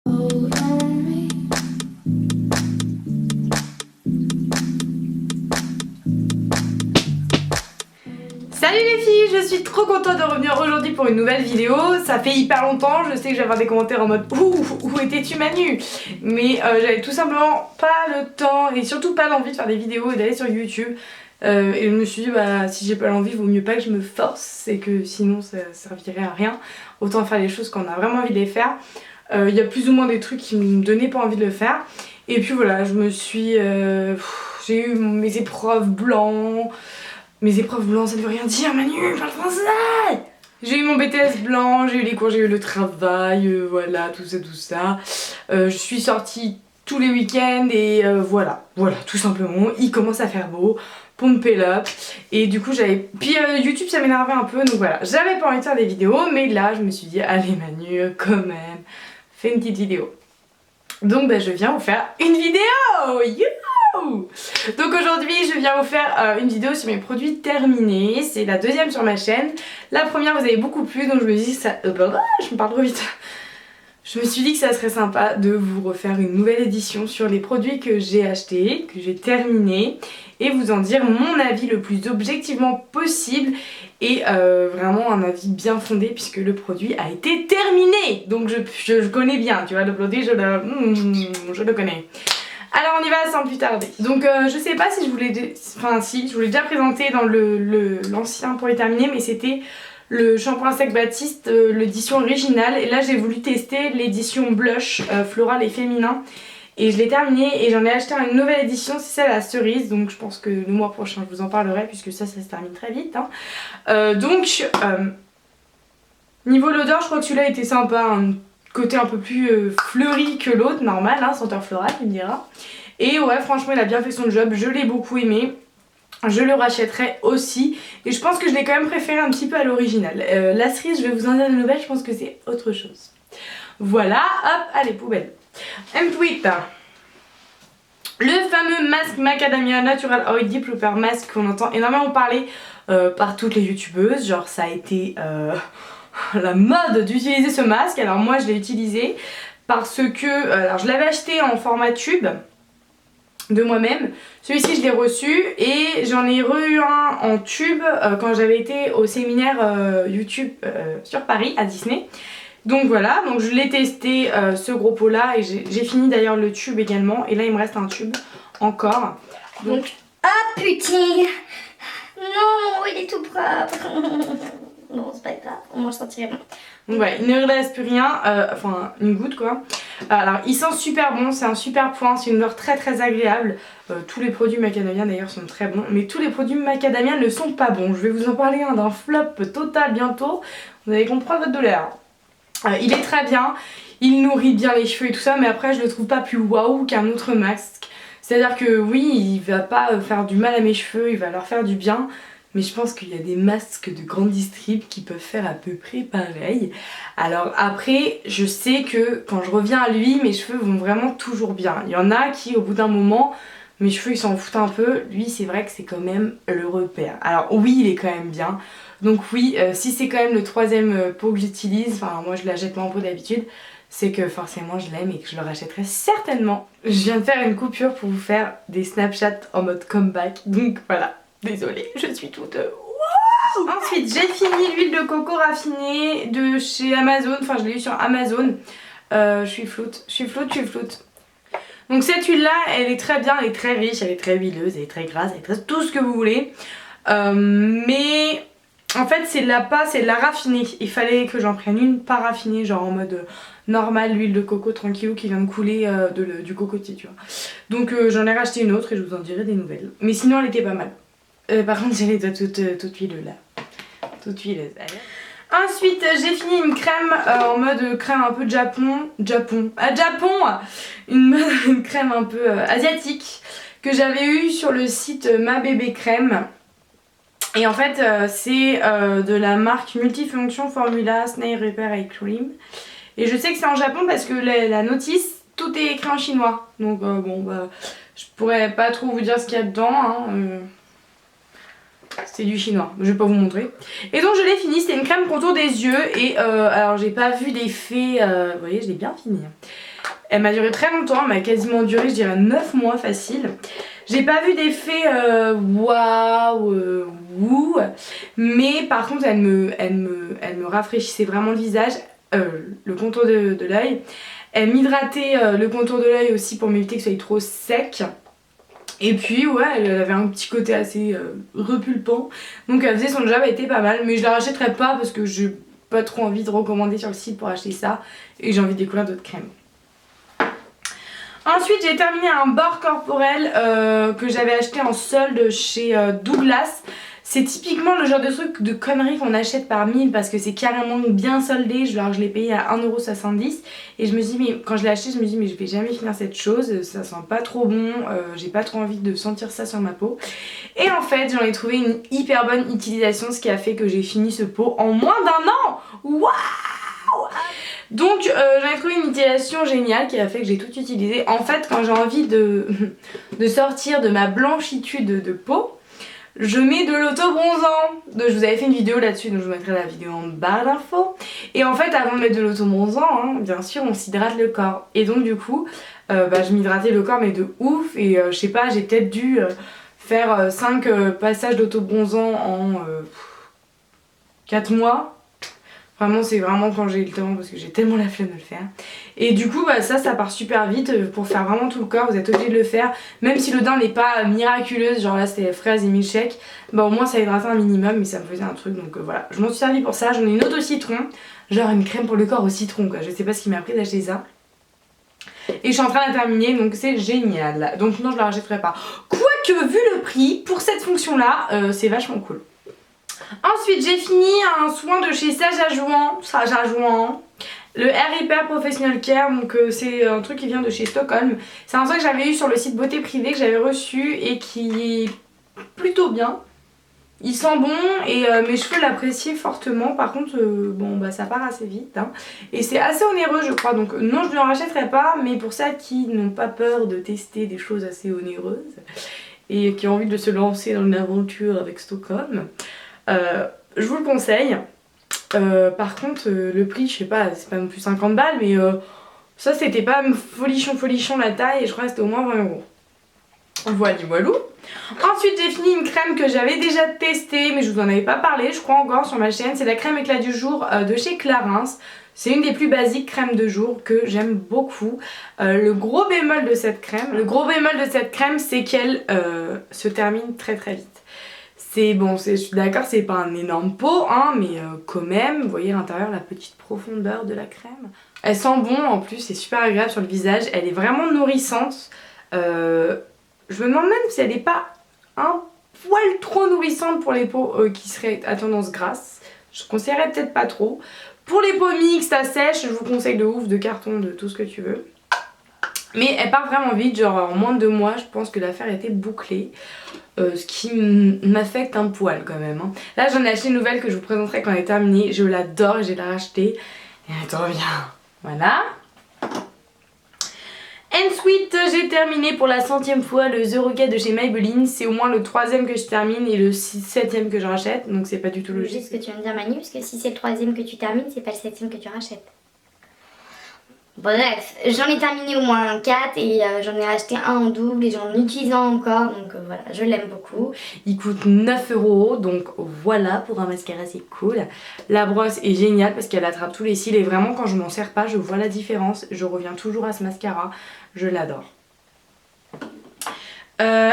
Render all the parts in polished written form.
Salut les filles, je suis trop contente de revenir aujourd'hui pour une nouvelle vidéo. Ça fait hyper longtemps, je sais que je vais avoir des commentaires en mode où étais-tu Manu? Mais j'avais tout simplement pas le temps et surtout pas l'envie de faire des vidéos et d'aller sur YouTube. Et je me suis dit bah si j'ai pas l'envie, vaut mieux pas que je me force et que sinon ça servirait à rien. Autant faire les choses quand on a vraiment envie de les faire. Il y a plus ou moins des trucs qui me donnaient pas envie de le faire. Et puis voilà, je me suis... j'ai eu mes épreuves blancs. Mes épreuves blancs, ça ne veut rien dire, Manu, parle français! J'ai eu mon BTS blanc, j'ai eu les cours, j'ai eu le travail, voilà, tout ça. Je suis sortie tous les week-ends et voilà, tout simplement. Il commence à faire beau, pump it up. Et du coup, j'avais. Puis YouTube, ça m'énervait un peu, donc voilà. J'avais pas envie de faire des vidéos, mais là, je me suis dit, allez, Manu, quand même, fais une petite vidéo. Donc, bah, je viens vous faire une vidéo! Youhou! Donc aujourd'hui je viens vous faire une vidéo sur mes produits terminés. C'est la deuxième sur ma chaîne. La première vous avez beaucoup plu, donc je me dis que ça... je me parle trop vite. Je me suis dit que ça serait sympa de vous refaire une nouvelle édition sur les produits que j'ai achetés, que j'ai terminés, et vous en dire mon avis le plus objectivement possible et vraiment un avis bien fondé puisque le produit a été terminé. Donc je connais bien, tu vois, le produit je le connais. Alors on y va sans plus tarder. Donc je sais pas si je voulais... Enfin si, je voulais déjà présenter dans l'ancien pour les terminer, mais c'était le shampoing sec Baptiste, l'édition originale. Et là j'ai voulu tester l'édition blush floral et féminin. Et je l'ai terminé et j'en ai acheté une nouvelle édition, c'est celle à cerise. Donc je pense que le mois prochain je vous en parlerai puisque ça se termine très vite. Hein. Niveau l'odeur, je crois que celui-là était sympa. Hein. Côté un peu plus fleuri que l'autre, normal, hein, senteur florale, tu me diras. Et ouais, franchement, il a bien fait son job, je l'ai beaucoup aimé. Je le rachèterai aussi. Et je pense que je l'ai quand même préféré un petit peu à l'original. La cerise, je vais vous en dire de nouvelles, je pense que c'est autre chose. Voilà, hop, allez, poubelle. Ensuite, le fameux masque Macadamia Natural Oil Deep Looper Mask qu'on entend énormément parler par toutes les youtubeuses. Genre, ça a été... la mode d'utiliser ce masque. Alors moi je l'ai utilisé parce que alors je l'avais acheté en format tube de moi-même. Celui-ci je l'ai reçu et j'en ai eu un en tube quand j'avais été au séminaire YouTube sur Paris à Disney. Donc voilà, donc je l'ai testé ce gros pot là et j'ai fini d'ailleurs le tube également et là il me reste un tube encore. Donc ah putain, non il est tout propre. Non, c'est pas grave, au moins je sentirai bon. Donc ouais, il ne reste plus rien, enfin une goutte quoi. Alors il sent super bon, c'est un super point, c'est une odeur très très agréable. Tous les produits macadamia d'ailleurs sont très bons, mais tous les produits macadamia ne sont pas bons. Je vais vous en parler d'un flop total bientôt, vous allez comprendre votre douleur. Il est très bien, il nourrit bien les cheveux et tout ça, mais après je le trouve pas plus waouh qu'un autre masque. C'est-à-dire que oui, il va pas faire du mal à mes cheveux, il va leur faire du bien. Mais je pense qu'il y a des masques de grande distrib qui peuvent faire à peu près pareil. Alors après, je sais que quand je reviens à lui, mes cheveux vont vraiment toujours bien. Il y en a qui, au bout d'un moment, mes cheveux ils s'en foutent un peu. Lui, c'est vrai que c'est quand même le repère. Alors oui, il est quand même bien. Donc oui, si c'est quand même le troisième pot que j'utilise, enfin moi je l'achète pas en pot d'habitude, c'est que forcément je l'aime et que je le rachèterai certainement. Je viens de faire une coupure pour vous faire des Snapchats en mode comeback. Donc voilà. Désolée, je suis toute... Wow. Ensuite, j'ai fini l'huile de coco raffinée de chez Amazon. Enfin, je l'ai eu sur Amazon. Je suis floute. Donc cette huile-là, elle est très bien, elle est très riche, elle est très huileuse, elle est très grasse, elle est très... tout ce que vous voulez. Mais en fait, c'est de la raffinée. Il fallait que j'en prenne une pas raffinée, genre en mode normal, l'huile de coco tranquillou qui vient de couler du cocotier, tu vois. Donc j'en ai racheté une autre et je vous en dirai des nouvelles. Mais sinon, elle était pas mal. Par contre j'ai les doigts toute huileuse là. Toute huileuse. Ensuite j'ai fini une crème en mode crème un peu Japon. Une crème un peu asiatique que j'avais eu sur le site Ma Bébé Crème. Et en fait c'est de la marque Multifonction Formula Snail Repair Eye Cream. Et je sais que c'est en Japon parce que la notice, tout est écrit en chinois. Donc bon bah je pourrais pas trop vous dire ce qu'il y a dedans hein, c'est du chinois, je vais pas vous montrer. Et donc je l'ai fini, c'était une crème contour des yeux. Et alors j'ai pas vu d'effet, vous voyez je l'ai bien fini. Elle m'a duré très longtemps, elle m'a quasiment duré je dirais 9 mois facile. J'ai pas vu d'effet waouh, wouh, mais par contre elle me rafraîchissait vraiment le visage, le contour de l'œil. Elle m'hydratait le contour de l'œil aussi pour m'éviter que ce soit trop sec. Et puis ouais, elle avait un petit côté assez repulpant, donc elle faisait son job, elle était pas mal, mais je la rachèterai pas parce que j'ai pas trop envie de recommander sur le site pour acheter ça et j'ai envie de découvrir d'autres crèmes. Ensuite j'ai terminé un bord corporel que j'avais acheté en solde chez Douglas. C'est typiquement le genre de truc de conneries qu'on achète par 1000 parce que c'est carrément bien soldé. Je l'ai payé à 1,70€ et je me dis, mais quand je l'ai acheté, je me dis mais je vais jamais finir cette chose, ça sent pas trop bon, j'ai pas trop envie de sentir ça sur ma peau. Et en fait j'en ai trouvé une hyper bonne utilisation, ce qui a fait que j'ai fini ce pot en moins d'1 an. Waouh! Donc j'en ai trouvé une utilisation géniale qui a fait que j'ai tout utilisé. En fait quand j'ai envie de sortir de ma blanchitude de peau, je mets de l'autobronzant. Je vous avais fait une vidéo là-dessus, donc je vous mettrai la vidéo en barre d'infos. Et en fait avant de mettre de l'autobronzant, hein, bien sûr on s'hydrate le corps. Et donc du coup je m'hydratais le corps mais de ouf. Et je sais pas, j'ai peut-être dû faire 5 passages d'autobronzant en 4 mois. Vraiment c'est vraiment quand j'ai le temps parce que j'ai tellement la flemme de le faire. Et du coup ça part super vite pour faire vraiment tout le corps, vous êtes obligé de le faire. Même si le teint n'est pas miraculeuse, genre là c'était fraises et milkshake, au moins ça hydrate un minimum mais ça me faisait un truc donc voilà. Je m'en suis servi pour ça, j'en ai une autre au citron, genre une crème pour le corps au citron quoi. Je sais pas ce qui m'a pris d'acheter ça. Et je suis en train de la terminer donc c'est génial. Donc non je la rachèterai pas. Quoique vu le prix, pour cette fonction là c'est vachement cool. Ensuite j'ai fini un soin de chez Sage à Jouan, le Hair Repair Professional Care, donc c'est un truc qui vient de chez Stockholm. C'est un soin que j'avais eu sur le site Beauté Privée que j'avais reçu et qui est plutôt bien. Il sent bon et mes cheveux l'appréciaient fortement, par contre ça part assez vite hein. Et c'est assez onéreux je crois, donc non je ne le rachèterai pas, mais pour celles qui n'ont pas peur de tester des choses assez onéreuses et qui ont envie de se lancer dans une aventure avec Stockholm, je vous le conseille. Par contre le prix je sais pas, c'est pas non plus 50 balles mais ça c'était pas folichon la taille et je crois que c'était au moins 20€. Voilà. Ensuite j'ai fini une crème que j'avais déjà testée mais je vous en avais pas parlé je crois encore sur ma chaîne. C'est la crème éclat du jour de chez Clarins. C'est une des plus basiques crèmes de jour que j'aime beaucoup. Le gros bémol de cette crème, c'est qu'elle se termine très très vite. Je suis d'accord, c'est pas un énorme pot, hein, mais quand même, vous voyez à l'intérieur la petite profondeur de la crème. Elle sent bon en plus, c'est super agréable sur le visage, elle est vraiment nourrissante. Je me demande même si elle n'est pas un poil trop nourrissante pour les peaux qui seraient à tendance grasse. Je conseillerais peut-être pas trop. Pour les peaux mixtes à sèche, je vous conseille de ouf, de carton, de tout ce que tu veux. Mais elle part vraiment vite, genre en moins de 2 mois, je pense que l'affaire était bouclée. Ce qui m'affecte un poil quand même hein. Là j'en ai acheté une nouvelle que je vous présenterai quand elle est terminée. Je l'adore et je vais la racheter et elle est trop bien. Voilà. Ensuite j'ai terminé pour la 100e fois le The Rocket de chez Maybelline. C'est au moins le 3e que je termine et le 7e que je rachète, donc c'est pas du tout logique. Juste ce que tu viens de dire Manu, parce que si c'est le 3e que tu termines, c'est pas le 7e que tu rachètes. Bref, j'en ai terminé au moins 4 et j'en ai acheté un en double et j'en utilise un encore, donc voilà, je l'aime beaucoup. Il coûte 9€, donc voilà, pour un mascara c'est cool. La brosse est géniale parce qu'elle attrape tous les cils et vraiment quand je m'en sers pas, je vois la différence. Je reviens toujours à ce mascara, je l'adore.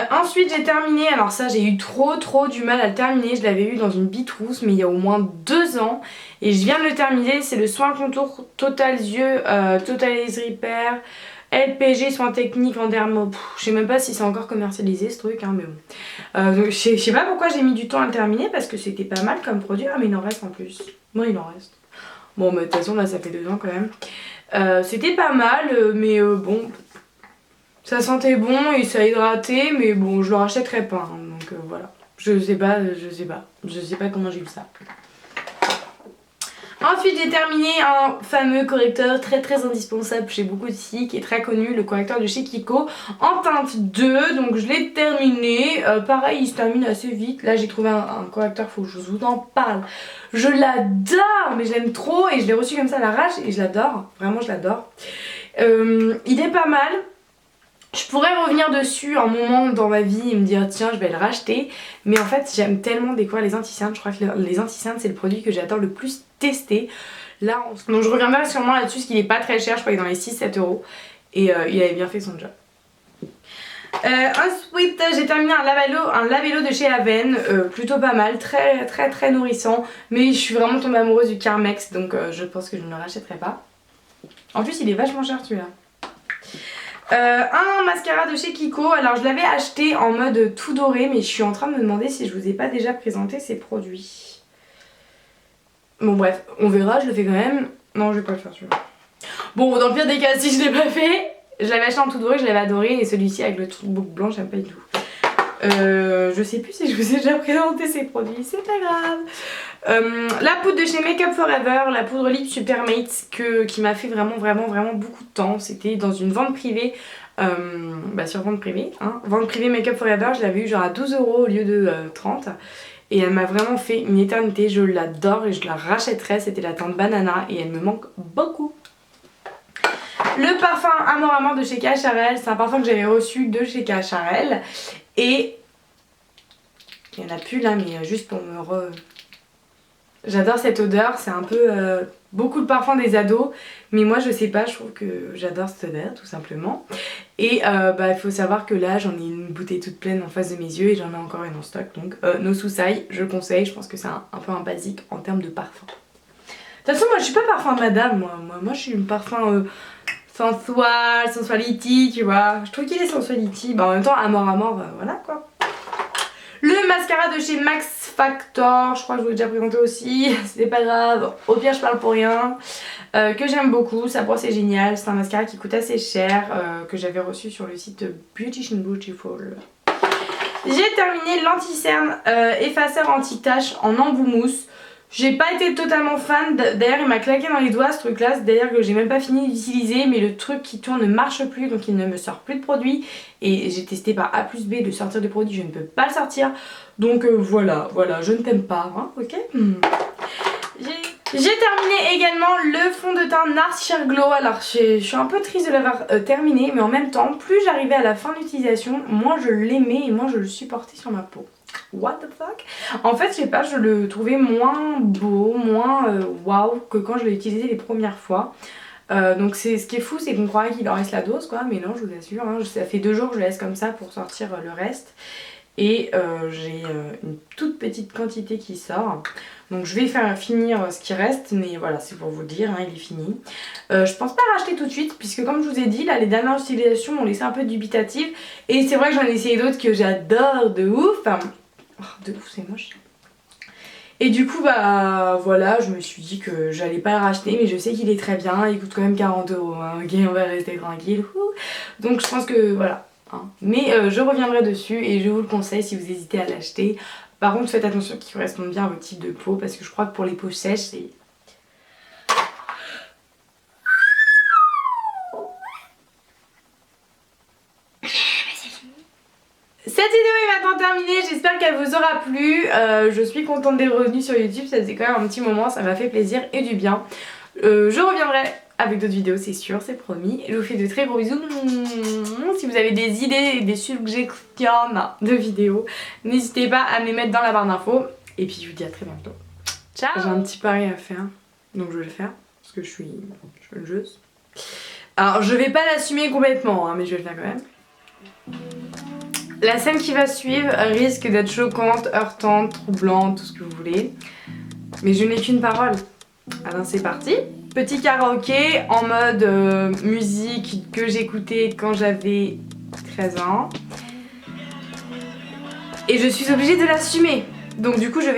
Ensuite j'ai terminé, alors ça j'ai eu trop du mal à le terminer, je l'avais eu dans une bitrousse mais il y a au moins 2 ans et je viens de le terminer. C'est le soin contour Total Yeux, Total Repair, LPG soin technique en dermo. Je sais même pas si c'est encore commercialisé ce truc hein, mais bon. Je sais pas pourquoi j'ai mis du temps à le terminer parce que c'était pas mal comme produit. Ah mais il en reste en plus, non il en reste. Bon mais de toute façon là ça fait 2 ans quand même. C'était pas mal mais bon... Ça sentait bon et ça hydratait mais bon je le rachèterai pas hein, donc voilà. Je sais pas comment j'ai eu ça. Ensuite j'ai terminé un fameux correcteur très indispensable chez beaucoup de filles qui est très connu, le correcteur de chez Kiko en teinte 2, donc je l'ai terminé. Pareil il se termine assez vite. Là j'ai trouvé un correcteur, faut que je vous en parle. Je l'adore mais je l'aime trop et je l'ai reçu comme ça à l'arrache et je l'adore, vraiment je l'adore. Il est pas mal. Je pourrais revenir dessus un moment dans ma vie et me dire tiens je vais le racheter. Mais en fait j'aime tellement découvrir les anti-cernes. Je crois que les anti-cernes c'est le produit que j'adore le plus tester. Là, donc je reviendrai sûrement là-dessus parce qu'il est pas très cher. Je crois qu'il est dans les 6-7 euros. Et il avait bien fait son job. Ensuite j'ai terminé un labello de chez Aven, plutôt pas mal, très nourrissant, mais je suis vraiment tombée amoureuse du Carmex donc je pense que je ne le rachèterai pas. En plus il est vachement cher celui-là. Un mascara de chez Kiko, alors je l'avais acheté en mode tout doré mais je suis en train de me demander si je vous ai pas déjà présenté ces produits. Bon bref, on verra, je le fais quand même. Non je vais pas le faire celui-là. Bon dans le pire des cas si je l'ai pas fait. Je l'avais acheté en tout doré, je l'avais adoré et celui-ci avec le truc blanc j'aime pas du tout. Je sais plus si je vous ai déjà présenté ces produits, c'est pas grave. La poudre de chez Make Up Forever, la poudre lip Supermate qui m'a fait vraiment beaucoup de temps. C'était dans une vente privée, sur vente privée, hein. Vente privée Make Up Forever, je l'avais eu genre à 12 € au lieu de 30. Et elle m'a vraiment fait une éternité, je l'adore et je la rachèterai, c'était la teinte banana et elle me manque beaucoup. Le parfum Amor de chez KHRL, c'est un parfum que j'avais reçu de chez KHRL. Et il n'y en a plus là, mais juste pour me J'adore cette odeur, c'est un peu beaucoup de parfum des ados. Mais moi je sais pas, je trouve que j'adore cette odeur tout simplement. Et il faut savoir que là j'en ai une bouteille toute pleine en face de mes yeux et j'en ai encore une en stock. Donc No Soussailles, je le conseille, je pense que c'est un peu un basique en termes de parfum. De toute façon moi je suis pas parfum madame, moi je suis une parfum... sensuality, tu vois. Je trouve qu'il est sensuality. En même temps, Amor, voilà quoi. Le mascara de chez Max Factor, je crois que je vous l'ai déjà présenté aussi. C'était pas grave. Au pire, je parle pour rien. Que j'aime beaucoup. Sa brosse est géniale. C'est un mascara qui coûte assez cher. Que j'avais reçu sur le site Beautician Beautiful. J'ai terminé l'anti-cerne effaceur anti-tache en embout mousse. J'ai pas été totalement fan, d'ailleurs il m'a claqué dans les doigts ce truc là, c'est d'ailleurs que j'ai même pas fini d'utiliser mais le truc qui tourne ne marche plus donc il ne me sort plus de produit et j'ai testé par A plus B de sortir des produits, je ne peux pas le sortir donc voilà, je ne t'aime pas, hein, ok. J'ai terminé également le fond de teint Nars Sheer Glow, alors je suis un peu triste de l'avoir terminé mais en même temps plus j'arrivais à la fin d'utilisation, moins je l'aimais et moins je le supportais sur ma peau. What the fuck? En fait, je sais pas, je le trouvais moins beau, moins waouh que quand je l'ai utilisé les premières fois. Donc ce qui est fou, c'est qu'on croirait qu'il en reste la dose quoi, mais non, je vous assure, hein, ça fait 2 jours que je le laisse comme ça pour sortir le reste. Et j'ai une toute petite quantité qui sort. Donc je vais finir ce qui reste, mais voilà, c'est pour vous dire, hein, il est fini. Je pense pas racheter tout de suite, puisque comme je vous ai dit, là les dernières utilisations m'ont laissé un peu dubitative. Et c'est vrai que j'en ai essayé d'autres que j'adore de ouf. De ouf, c'est moche. Et du coup, voilà, je me suis dit que j'allais pas le racheter, mais je sais qu'il est très bien, il coûte quand même 40 €, hein, ok, on va rester tranquille. Donc je pense que voilà. Hein. Mais je reviendrai dessus et je vous le conseille si vous hésitez à l'acheter. Par contre, faites attention qu'il corresponde bien à votre type de peau, parce que je crois que pour les peaux sèches, c'est... Cette vidéo est maintenant terminée, j'espère qu'elle vous aura plu. Je suis contente des revenus sur YouTube, ça faisait quand même un petit moment, ça m'a fait plaisir et du bien. Je reviendrai avec d'autres vidéos, c'est sûr, c'est promis. Je vous fais de très gros bisous. Si vous avez des idées et des suggestions de vidéos, n'hésitez pas à me les mettre dans la barre d'infos. Et puis je vous dis à très bientôt. Ciao. J'ai un petit pari à faire, donc je vais le faire, parce que je suis une joueuse. Alors je vais pas l'assumer complètement, hein, mais je vais le faire quand même. La scène qui va suivre risque d'être choquante, heurtante, troublante, tout ce que vous voulez. Mais je n'ai qu'une parole. Alors c'est parti. Petit karaoké en mode musique que j'écoutais quand j'avais 13 ans. Et je suis obligée de l'assumer. Donc du coup je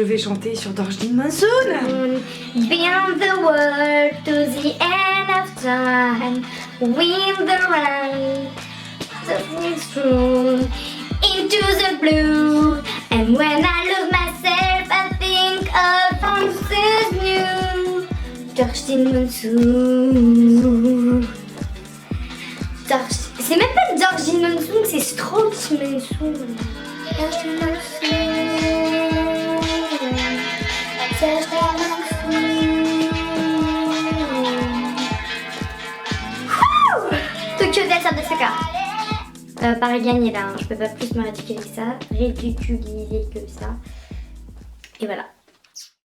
vais chanter sur Darjeeling Monsoon. Beyond the world to the end of time, with the rain, the through into the blue. And when I look myself, I think of something new. Darjeeling Monsoon. C'est même pas Darjeeling Monsoon, c'est Strokes Monsoon. Darjeeling Monsoon. ASK. Pareil gagné là, hein. Je peux pas plus me ridiculiser que ça. Et voilà.